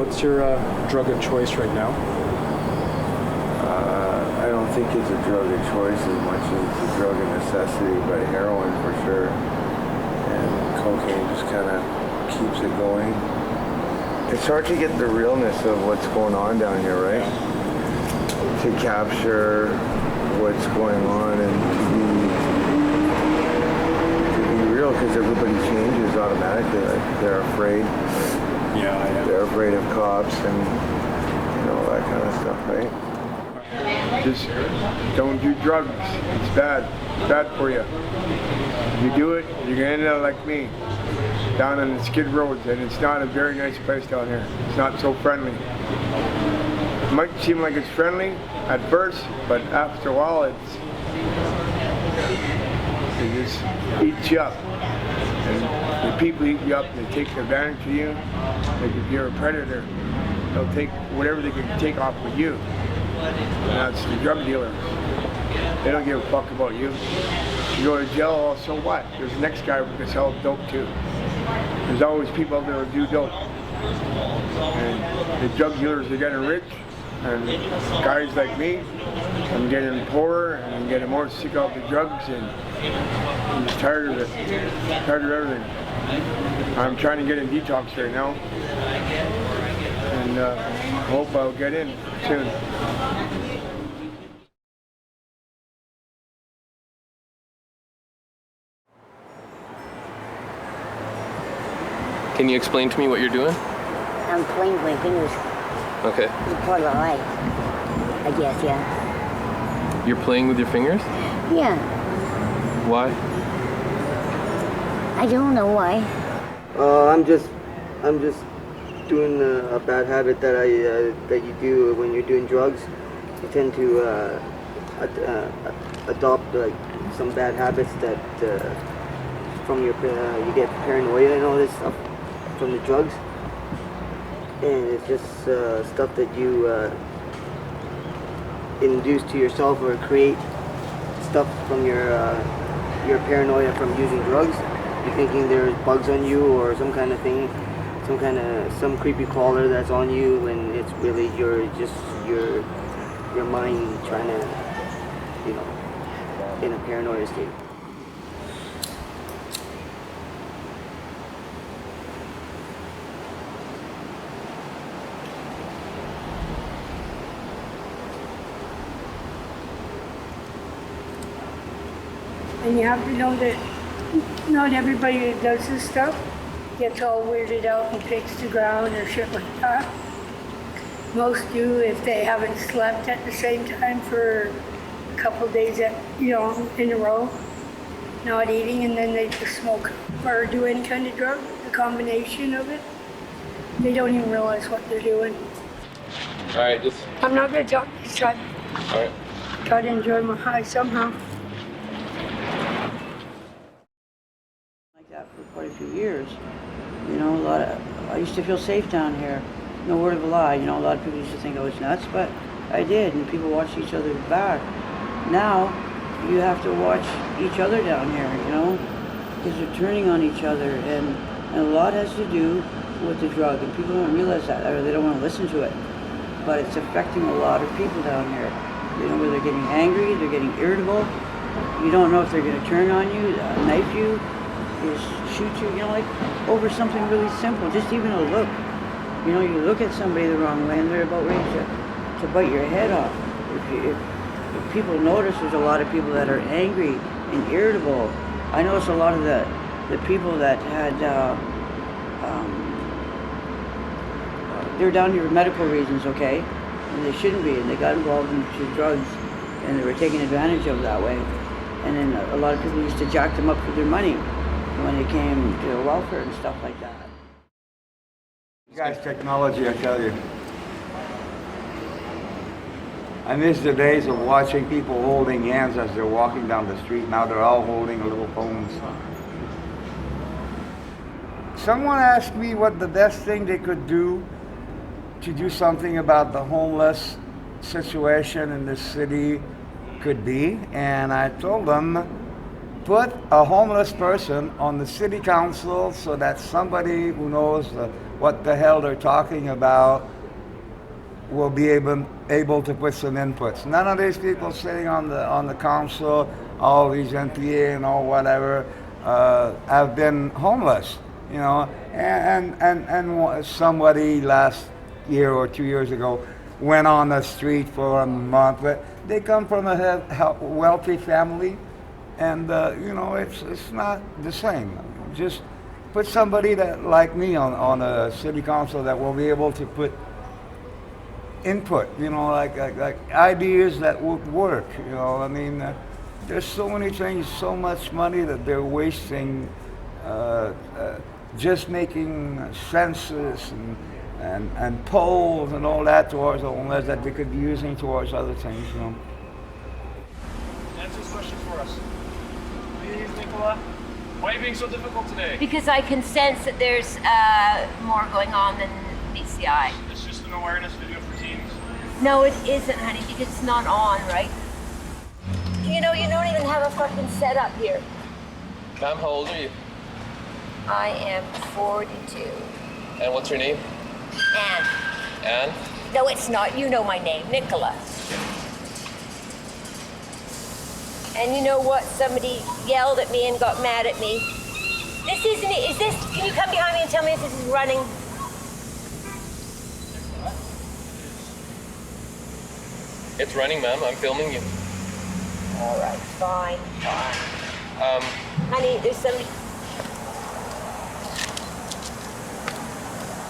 What's your drug of choice right now? I don't think it's a drug of choice as much as it's a drug of necessity, but heroin for sure. And cocaine just kind of keeps it going. It's hard to get the realness of what's going on down here, right? To capture what's going on and to be real, because everybody changes automatically. Like they're afraid. Yeah. They're afraid of cops and that kind of stuff, right? Just don't do drugs. It's bad. It's bad for you. If you do it, you're gonna end up like me, down on the skid roads, and it's not a very nice place down here. It's not so friendly. It might seem like it's friendly at first, but after a while, it just eats you up. And the people eat you up, they take advantage of you. Like if you're a predator, they'll take whatever they can take off of you. And that's the drug dealers. They don't give a fuck about you. You go to jail, so what? There's the next guy who can sell dope too. There's always people out there who do dope. And the drug dealers are getting rich, and guys like me, I'm getting poorer and I'm getting more sick of the drugs, and I'm just tired of it. Tired of everything. I'm trying to get in detox right now, and hope I'll get in soon. Can you explain to me what you're doing? I'm playing with my fingers. Okay. It's part of my life, I guess, yeah. You're playing with your fingers? Yeah. Why? I don't know why. I'm just doing a bad habit that that you do when you're doing drugs. You tend to adopt like some bad habits that from your you get paranoia and all this stuff from the drugs, and it's just stuff that you induce to yourself or create stuff from your paranoia from using drugs. You're thinking there's bugs on you or some kind of thing, some creepy crawler that's on you, when it's really your mind trying to, in a paranoia state. And you have to know that not everybody that does this stuff gets all weirded out and picks the ground or shit like that. Most do if they haven't slept at the same time for a couple of days in a row, not eating, and then they just smoke or do any kind of drug, the combination of it. They don't even realize what they're doing. All right, I'm not going to talk this time. All right. Try to enjoy my high somehow. Like that for quite a few years. I used to feel safe down here. No word of a lie. A lot of people used to think I was nuts, but I did, and people watched each other's back. Now, you have to watch each other down here, because they're turning on each other, and a lot has to do with the drug, and people don't realize that, or they don't want to listen to it. But it's affecting a lot of people down here. Where they're getting angry, they're getting irritable. You don't know if they're going to turn on you, knife you, just shoot you, over something really simple, just even a look. You look at somebody the wrong way and they're about ready to bite your head off. If people notice, there's a lot of people that are angry and irritable. I noticed a lot of the people that had, they're down here for medical reasons, okay? And they shouldn't be, and they got involved in drugs and they were taken advantage of that way. And then a lot of people used to jack them up for their money when it came to welfare and stuff like that. You guys' technology, I tell you. I miss the days of watching people holding hands as they're walking down the street. Now they're all holding little phones. Someone asked me what the best thing they could do to do something about the homeless situation in this city could be, and I told them, put a homeless person on the city council so that somebody who knows the what the hell they're talking about will be able to put some inputs. None of these people sitting on the council, all these MPA and all whatever, have been homeless, you know. And somebody last year or 2 years ago went on the street for a month, but they come from a wealthy family, and you know, it's not the same. Just put somebody that like me on a city council that will be able to put input, you know, like ideas that would work. You know, I mean, there's so many things, so much money that they're wasting, just making census and polls and all that towards the homeless that they could be using towards other things. You know. Answer this question for us. Please, Nicola. Why are you being so difficult today? Because I can sense that there's more going on than BCI. It's just an awareness video for teens. No, it isn't, honey, because it's not on, right? You know, you don't even have a fucking setup here. Ma'am, how old are you? I am 42. And what's your name? Anne. Anne? No, it's not. You know my name, Nicola. And you know what? Somebody yelled at me and got mad at me. This isn't it. Is this? Can you come behind me and tell me if this is running? It's running, ma'am. I'm filming you. All right, fine. Honey, there's somebody.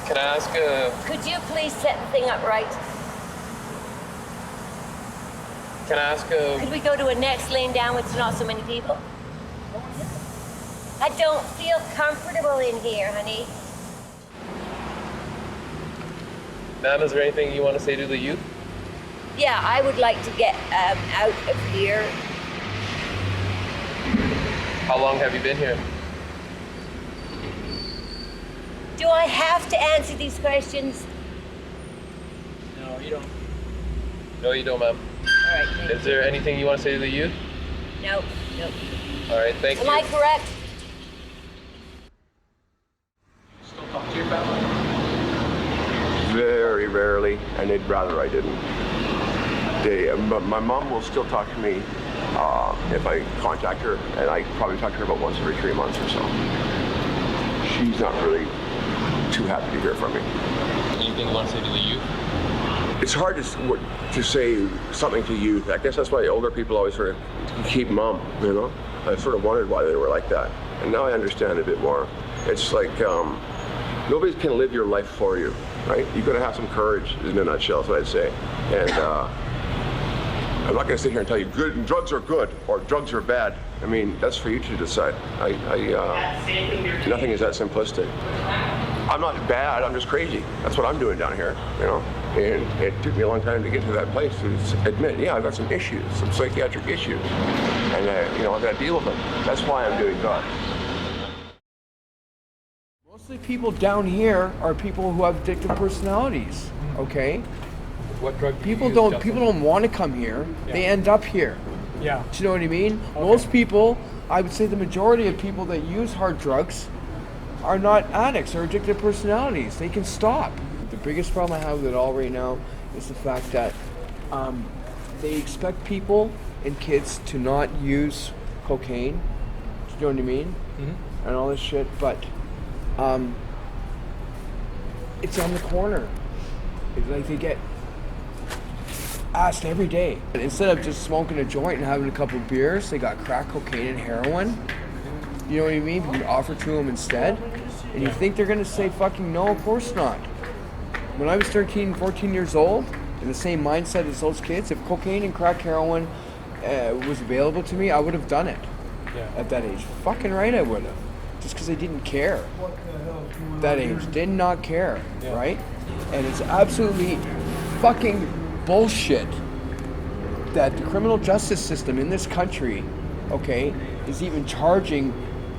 Can I ask Could you please set the thing up right? Can I ask Could we go to a next lane down with not so many people? I don't feel comfortable in here, honey. Ma'am, is there anything you want to say to the youth? Yeah, I would like to get out of here. How long have you been here? Do I have to answer these questions? No, you don't. No, you don't, ma'am. All right, thank Is there anything you want to say to the youth? No, no. All right, thank you. Am I correct? Still talk to your family? Very rarely, and they'd rather I didn't. But my mom will still talk to me if I contact her, and I probably talk to her about once every 3 months or so. She's not really too happy to hear from me. Anything you want to say to the youth? It's hard to say something to youth. I guess that's why older people always sort of keep mum, you know? I sort of wondered why they were like that. And now I understand a bit more. It's like nobody can live your life for you, right? You've got to have some courage, in a nutshell, is what I'd say. And I'm not going to sit here and tell you drugs are good or drugs are bad. I mean, that's for you to decide. Nothing is that simplistic. I'm not bad, I'm just crazy. That's what I'm doing down here, you know? And it took me a long time to get to that place to admit, yeah, I've got some issues, some psychiatric issues. And, you know, I've got to deal with them. That's why I'm doing drugs. Mostly people down here are people who have addictive personalities, okay? What drug People don't want to come here. Yeah. They end up here. Yeah. Do you know what I mean? Okay. Most people, I would say the majority of people that use hard drugs are not addicts or addictive personalities. They can stop. The biggest problem I have with it all right now is the fact that they expect people and kids to not use cocaine. Do you know what I mean? Mm-hmm. And all this shit, but it's on the corner. It's like they get asked every day. And instead of just smoking a joint and having a couple of beers, they got crack cocaine and heroin. You know what I mean? You offer to them instead. And you think they're going to say fucking no? Of course not. When I was 13, 14 years old, in the same mindset as those kids, if cocaine and crack heroin was available to me, I would have done it at that age. Fucking right I would have. Just because I didn't care. That age. Did not care, right? And it's absolutely fucking bullshit that the criminal justice system in this country, okay, is even charging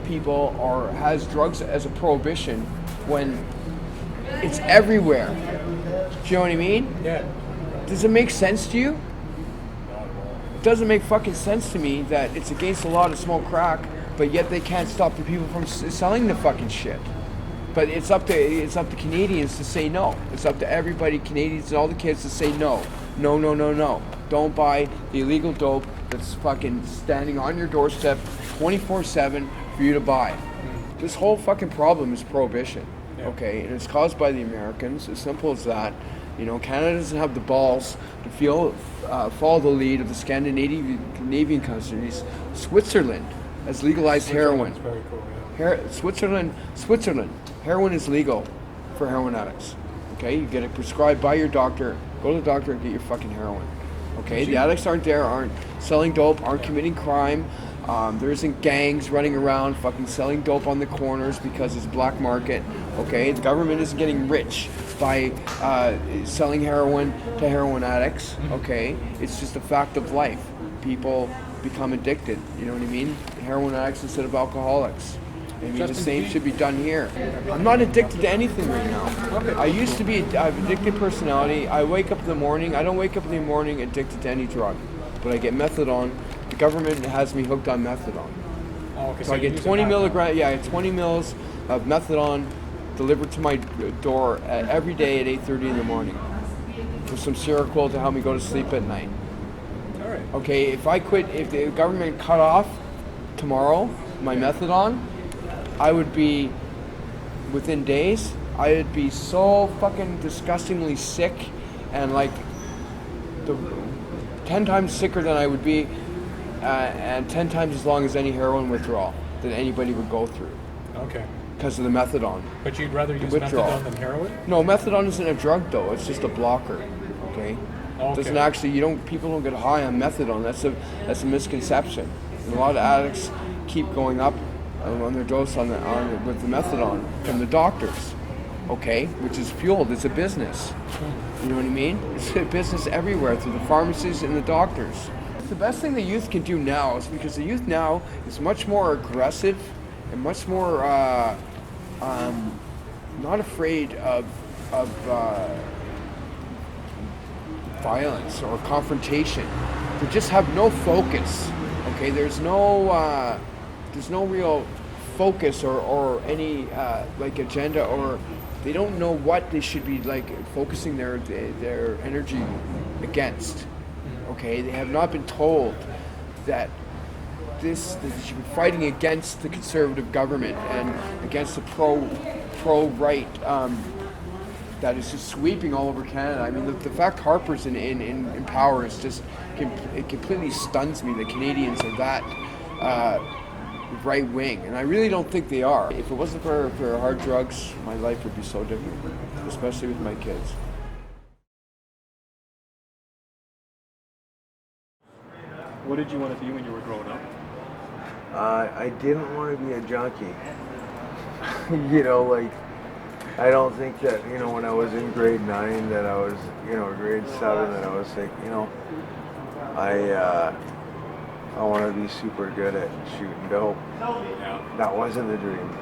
people or has drugs as a prohibition when it's everywhere. Do you know what I mean? Yeah. Does it make sense to you? It doesn't make fucking sense to me that it's against the law to smoke crack, but yet they can't stop the people from selling the fucking shit. But it's up to Canadians to say no. It's up to everybody, Canadians and all the kids, to say no. No, no, no, no. Don't buy the illegal dope that's fucking standing on your doorstep 24/7 for you to buy. This whole fucking problem is prohibition, okay? And it's caused by the Americans, as simple as that. You know, Canada doesn't have the balls to follow the lead of the Scandinavian countries. Switzerland has legalized heroin. Very cool, yeah. Switzerland, heroin is legal for heroin addicts. Okay, you get it prescribed by your doctor. Go to the doctor and get your fucking heroin. Okay, the addicts aren't selling dope, aren't committing crime. There isn't gangs running around fucking selling dope on the corners because it's black market. Okay, the government isn't getting rich by selling heroin to heroin addicts. Okay, it's just a fact of life. People become addicted. You know what I mean? Heroin addicts instead of alcoholics. I mean, the same should be done here. I'm not addicted to anything right now. I used to be. I have addicted personality. I wake up in the morning. I don't wake up in the morning addicted to any drug, but I get methadone. The government has me hooked on methadone. Oh, okay. So I get 20 milligrams. Yeah, I get 20 mils of methadone delivered to my door every day at 8:30 in the morning with some Seroquel to help me go to sleep at night. All right. Okay, if the government cut off tomorrow my methadone, I would be, within days, I would be so fucking disgustingly sick and like 10 times sicker than I would be and 10 times as long as any heroin withdrawal that anybody would go through. Okay. Because of the methadone. But you'd rather use withdrawal. methadone than heroin? No, methadone isn't a drug though, it's just a blocker, okay? Okay. Doesn't actually, people don't get high on methadone, that's a misconception. And a lot of addicts keep going up on their dose with the methadone from the doctors, okay? Which is fueled, it's a business. You know what I mean? It's a business everywhere through the pharmacies and the doctors. The best thing the youth can do now is because the youth now is much more aggressive and much more not afraid of violence or confrontation. They just have no focus. Okay, there's no real focus or any like agenda, or they don't know what they should be like focusing their energy against. Okay, they have not been told that they should be fighting against the conservative government and against the pro-right that is just sweeping all over Canada. I mean, the fact Harper's in power is just, it completely stuns me that Canadians are that right wing, and I really don't think they are. If it wasn't for hard drugs, my life would be so different, especially with my kids. What did you want to be when you were growing up? I didn't want to be a junkie. You know, like, I don't think that, you know, when I was in grade 9 that I was, you know, grade 7 that I was like, you know, I want to be super good at shooting dope. Yeah. That wasn't the dream.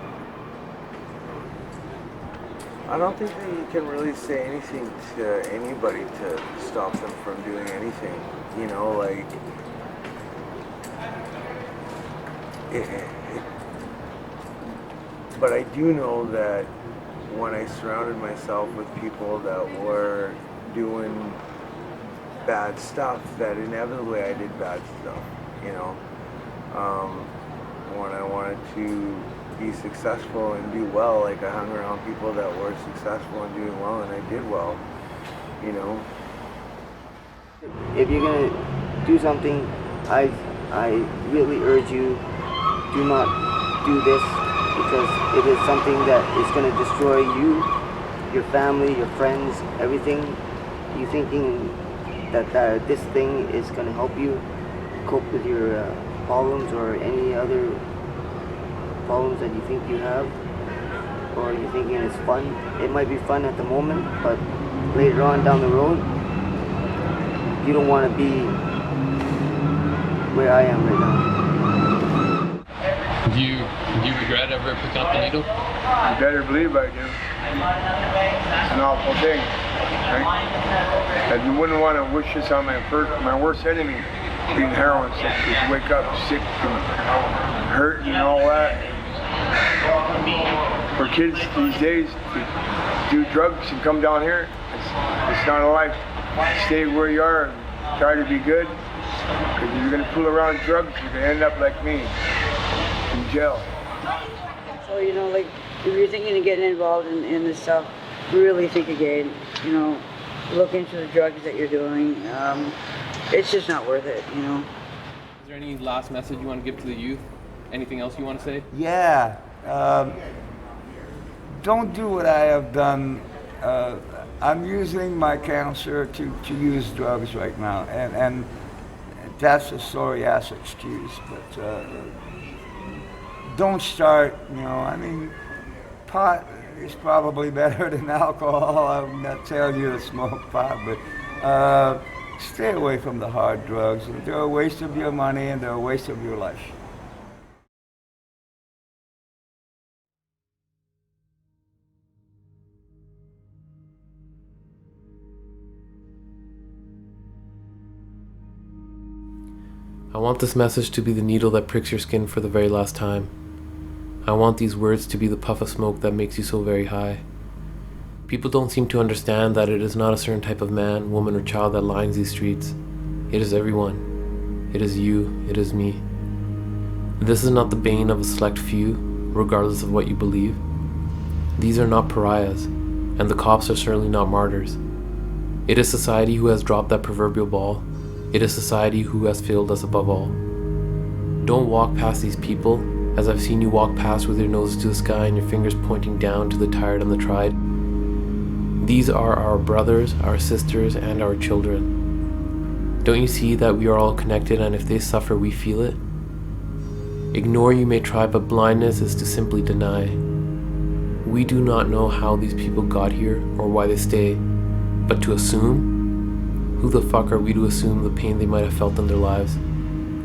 I don't think that you can really say anything to anybody to stop them from doing anything. You know, like, but I do know that when I surrounded myself with people that were doing bad stuff, that inevitably I did bad stuff, you know. When I wanted to be successful and do well, like I hung around people that were successful and doing well, and I did well, you know. If you're gonna do something, I really urge you, do not do this, because it is something that is going to destroy you, your family, your friends, everything. You thinking that this thing is going to help you cope with your problems or any other problems that you think you have, or you're thinking it's fun. It might be fun at the moment, but later on down the road, you don't want to be where I am right now. Do you regret ever picking up the needle? You better believe I do. It's an awful thing, right? And you wouldn't want to wish this on my worst enemy, being heroin sick. You wake up sick and hurt and all that. for kids these days to do drugs and come down here, it's not a life. Stay where you are and try to be good. Because if you're going to fool around drugs, you're going to end up like me, in jail. So, you know, like, if you're thinking of getting involved in this stuff, really think again, you know, look into the drugs that you're doing. It's just not worth it, you know. Is there any last message you want to give to the youth? Anything else you want to say? Yeah. Don't do what I have done. I'm using my cancer to use drugs right now, and that's a sorry ass excuse, but don't start, you know, I mean, pot is probably better than alcohol. I'm not telling you to smoke pot, but stay away from the hard drugs. They're a waste of your money and they're a waste of your life. I want this message to be the needle that pricks your skin for the very last time. I want these words to be the puff of smoke that makes you so very high. People don't seem to understand that it is not a certain type of man, woman, or child that lines these streets. It is everyone. It is you. It is me. This is not the bane of a select few, regardless of what you believe. These are not pariahs, and the cops are certainly not martyrs. It is society who has dropped that proverbial ball. It is society who has failed us above all. Don't walk past these people, as I've seen you walk past with your nose to the sky and your fingers pointing down to the tired and the tried. These are our brothers, our sisters, and our children. Don't you see that we are all connected, and if they suffer, we feel it? Ignore you may try, but blindness is to simply deny. We do not know how these people got here or why they stay, but to assume? Who the fuck are we to assume the pain they might have felt in their lives?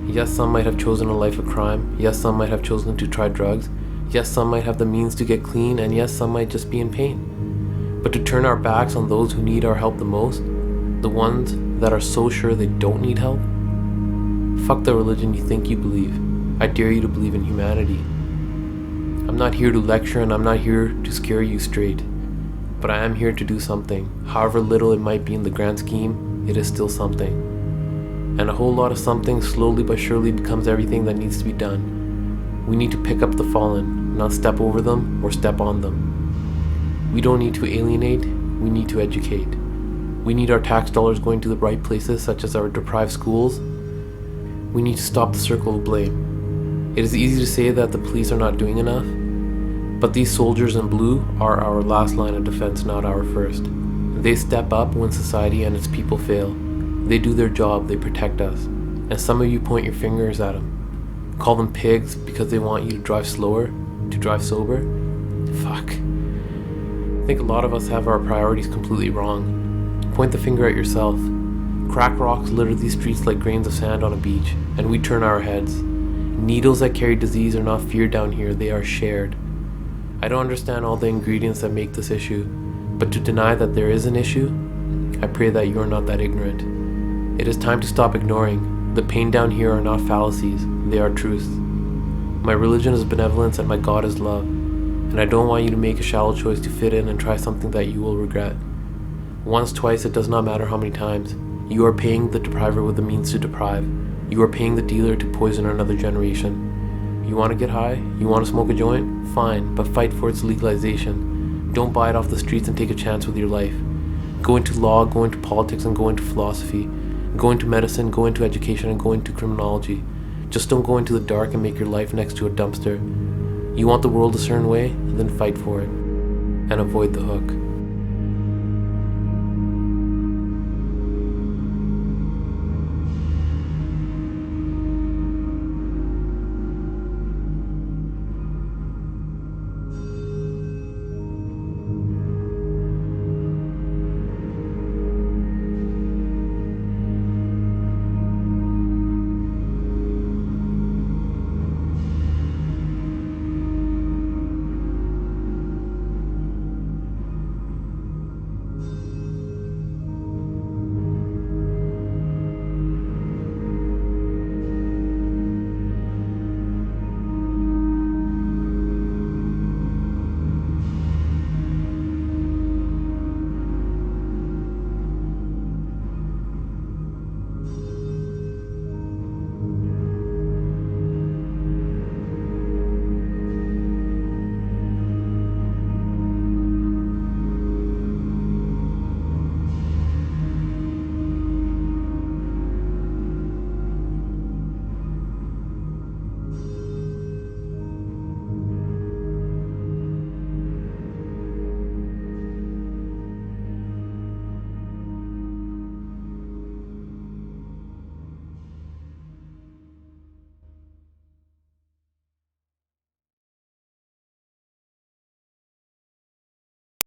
Yes, some might have chosen a life of crime. Yes, some might have chosen to try drugs. Yes, some might have the means to get clean, and yes, some might just be in pain. But to turn our backs on those who need our help the most, the ones that are so sure they don't need help? Fuck the religion you think you believe. I dare you to believe in humanity. I'm not here to lecture, and I'm not here to scare you straight. But I am here to do something. However little it might be in the grand scheme, it is still something. And a whole lot of something slowly but surely becomes everything that needs to be done. We need to pick up the fallen, not step over them or step on them. We don't need to alienate, we need to educate. We need our tax dollars going to the right places, such as our deprived schools. We need to stop the circle of blame. It is easy to say that the police are not doing enough, but these soldiers in blue are our last line of defense, not our first. They step up when society and its people fail. They do their job, they protect us. And some of you point your fingers at them. Call them pigs because they want you to drive slower, to drive sober. Fuck. I think a lot of us have our priorities completely wrong. Point the finger at yourself. Crack rocks litter these streets like grains of sand on a beach, and we turn our heads. Needles that carry disease are not feared down here, they are shared. I don't understand all the ingredients that make this issue, but to deny that there is an issue, I pray that you are not that ignorant. It is time to stop ignoring. The pain down here are not fallacies, they are truths. My religion is benevolence and my God is love, and I don't want you to make a shallow choice to fit in and try something that you will regret. Once, twice, it does not matter how many times. You are paying the depriver with the means to deprive. You are paying the dealer to poison another generation. You want to get high? You want to smoke a joint? Fine, but fight for its legalization. Don't buy it off the streets and take a chance with your life. Go into law, go into politics, and go into philosophy. Go into medicine, go into education, and go into criminology. Just don't go into the dark and make your life next to a dumpster. You want the world a certain way? Then fight for it. And avoid the hook.